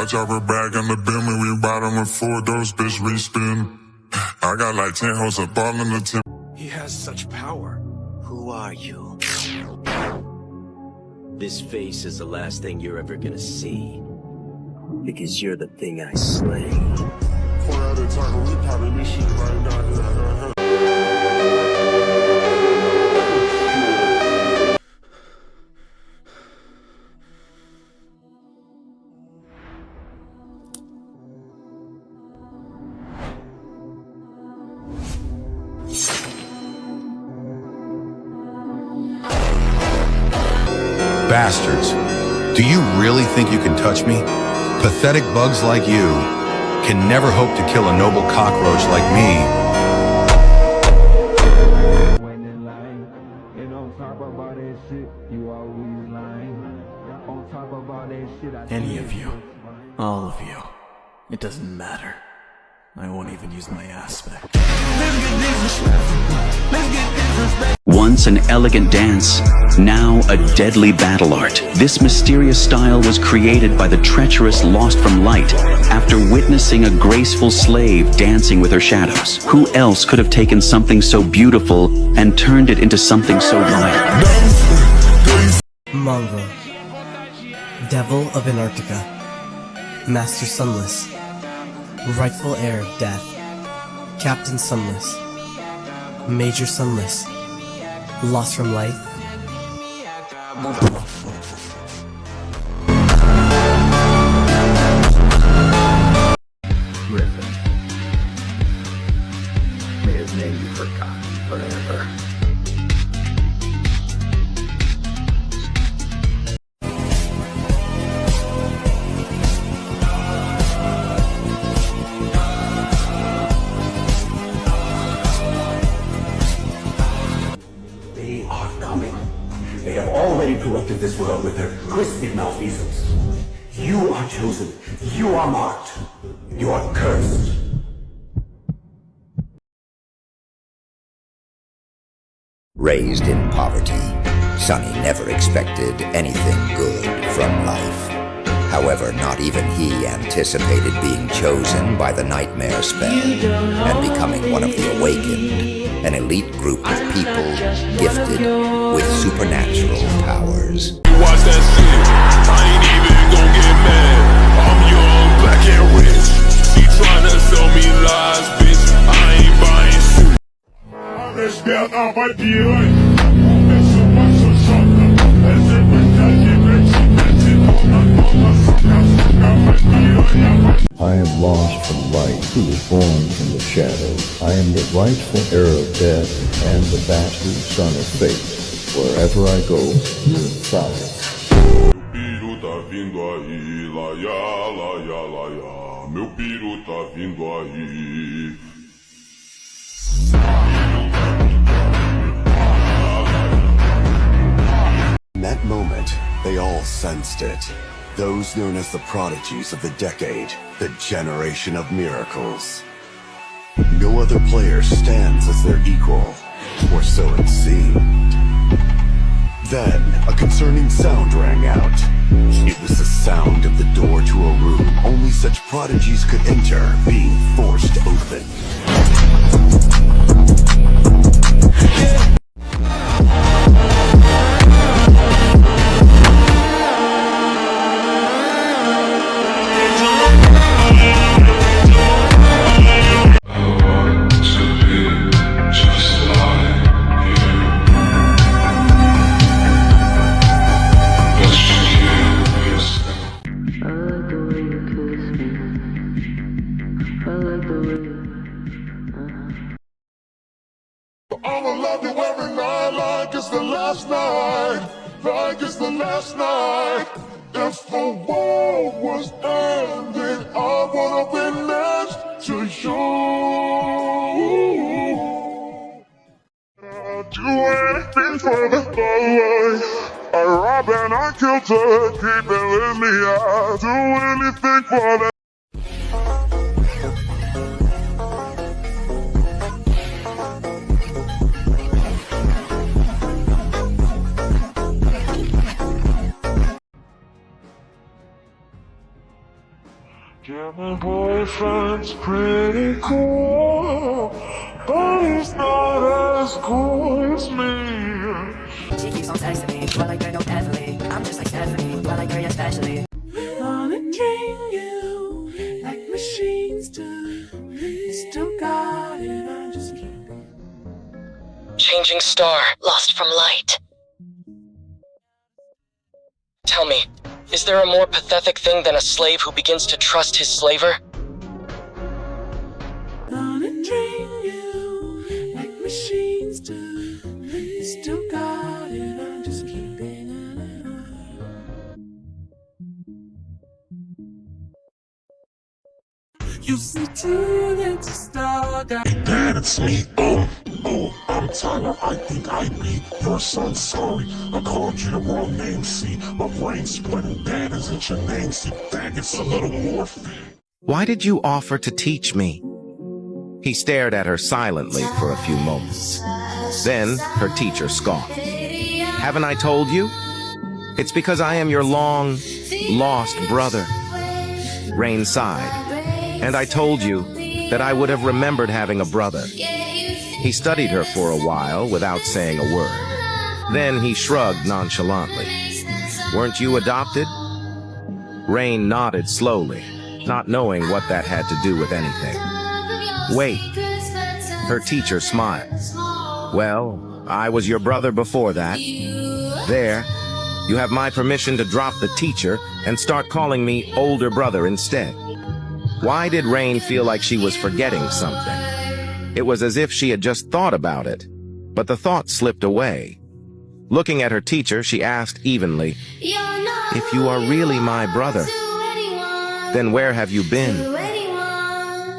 drop a bag on the Bentley, we riding with 4 doors, bitch, we spin. I got like 10 hoes up all in the 10. He has such power. Who are you? This face is the last thing you're ever gonna see. Because you're the thing I slay. 4 at a time, we popping this shit right now. Bastards, do you really think you can touch me? Pathetic bugs like you can never hope to kill a noble cockroach like me. Any of you. All of you. It doesn't matter. I won't even use my aspect. Once an elegant dance, now a deadly battle art. This mysterious style was created by the treacherous Lost from Light after witnessing a graceful slave dancing with her shadows. Who else could have taken something so beautiful and turned it into something so vile? Mongo, Devil of Antarctica, Master Sunless, rightful heir of death, Captain Sunless, Major Sunless, Lost from Light. Griffin. May his name be forgotten forever. They have already corrupted this world with their twisted malfeasance. You are chosen. You are marked. You are cursed. Raised in poverty, Sonny never expected anything good from life. However, not even he anticipated being chosen by the Nightmare spell and becoming one of the Awakened, an elite group of people gifted with supernatural powers. Watch that shit, I ain't even gon' get mad. I'm young, black and rich. She tryna sell me lies, bitch. I ain't buying shit. J'espère en papier. I am lost from light, who was born from the shadows. I am the rightful heir of death and the bastard son of fate. Wherever I go, you're foul. Meu filho tá vindo aí, laia, laia, laia. Meu filho tá vindo aí. In that moment, they all sensed it. Those known as the prodigies of the decade, the generation of miracles. No other player stands as their equal, or so it seemed. Then, a concerning sound rang out. It was the sound of the door to a room only such prodigies could enter, being forced open. I'ma love you every night like it's the last night. Like it's the last night. If the world was ending, I would have been next to you. I'd do anything for the life. I robbed and I killed her, keep it with me. I'd do anything for that. My boyfriend's pretty cool, but he's not as cool as me. She keeps on texting me, well like her no Stephanie. I'm just like Stephanie, well like her especially. Wanna train you like machines do. Still got it, I just keep Changing star, lost from light. Tell me, is there a more pathetic thing than a slave who begins to trust his slaver? Wanna train you like machines do. Still got it, I'm just keeping it up. You see to the star. Dad, it's me. I'm Tyler. I think I beat your son. Sorry, I called you the wrong name. See, my brain's splitting. Dad isn't your name. See, Dad, it's a little morphine. Why did you offer to teach me? He stared at her silently for a few moments. Then her teacher scoffed. Haven't I told you? It's because I am your long, lost brother. Rain sighed. And I told you that I would have remembered having a brother. He studied her for a while without saying a word. Then he shrugged nonchalantly. Weren't you adopted? Rain nodded slowly, not knowing what that had to do with anything. Wait. Her teacher smiled. Well, I was your brother before that. There, you have my permission to drop the teacher and start calling me older brother instead. Why did Rain feel like she was forgetting something? It was as if she had just thought about it, but the thought slipped away. Looking at her teacher, she asked evenly, "If you are really my brother, then where have you been?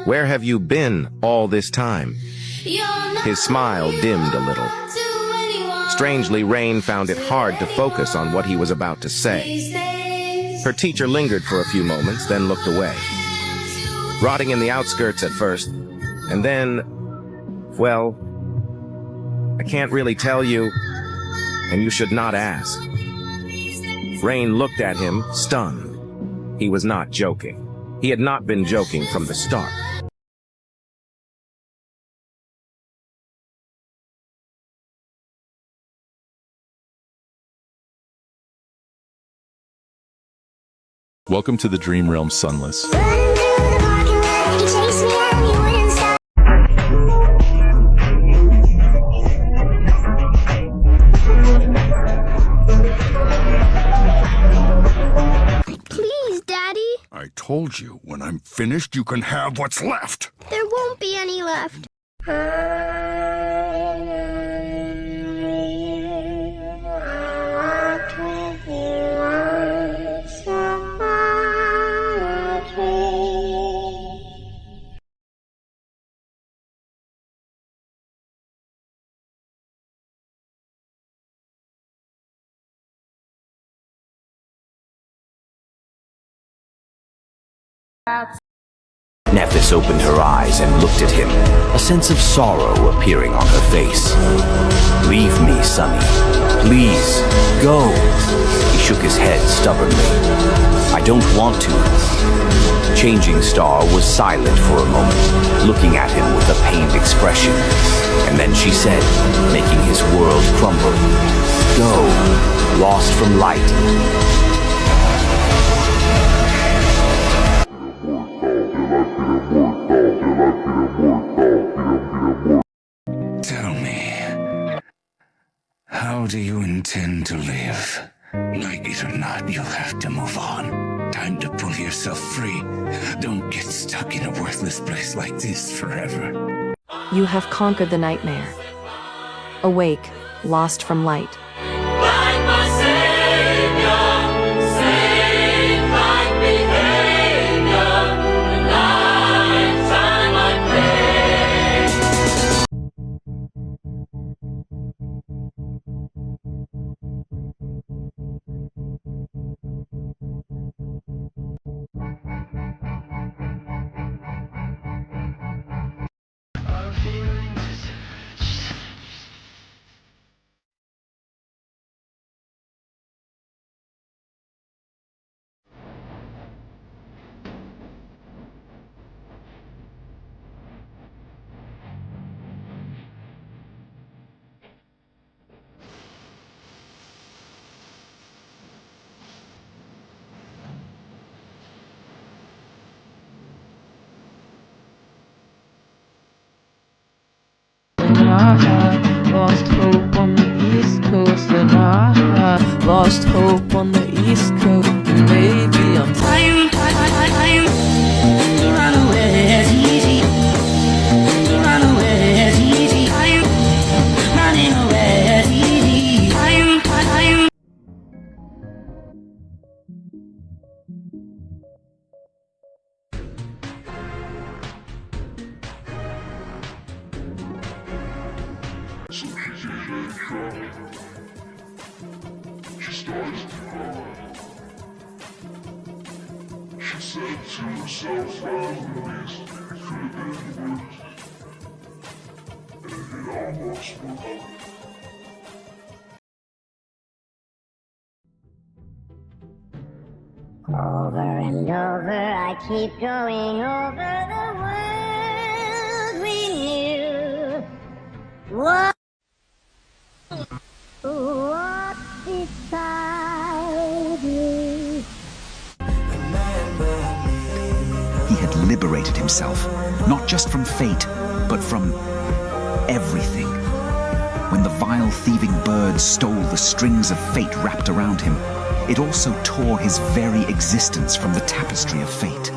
Where have you been all this time?" His smile dimmed a little. Strangely, Rain found it hard to focus on what he was about to say. Her teacher lingered for a few moments, then looked away. Rotting in the outskirts at first, and then, well, I can't really tell you, and you should not ask. Rain looked at him, stunned. He was not joking. He had not been joking from the start. Welcome to the Dream Realm Sunless. Please, Daddy. I told you, when I'm finished, you can have what's left. There won't be any left. Nephis opened her eyes and looked at him, a sense of sorrow appearing on her face. "Leave me, Sonny. Please, go." He shook his head stubbornly. "I don't want to." Changing Star was silent for a moment, looking at him with a pained expression. And then she said, making his world crumble, "Go, lost from light." Tell me, how do you intend to live? Like it or not, you'll have to move on. Time to pull yourself free. Don't get stuck in a worthless place like this forever. You have conquered the nightmare. Awake, lost from light. I lost hope on the East Coast, and I lost hope on the East Coast. Maybe I'm time to run away. It's easy to run away. It's easy. I'm running away. It's easy. I'm So she's in shock. She starts to cry. She said to herself, well, at least it could have been worse. And it almost was. Over and over, I keep going over the world we knew. What beside you? He had liberated himself, not just from fate, but from everything. When the vile thieving bird stole the strings of fate wrapped around him, it also tore his very existence from the tapestry of fate.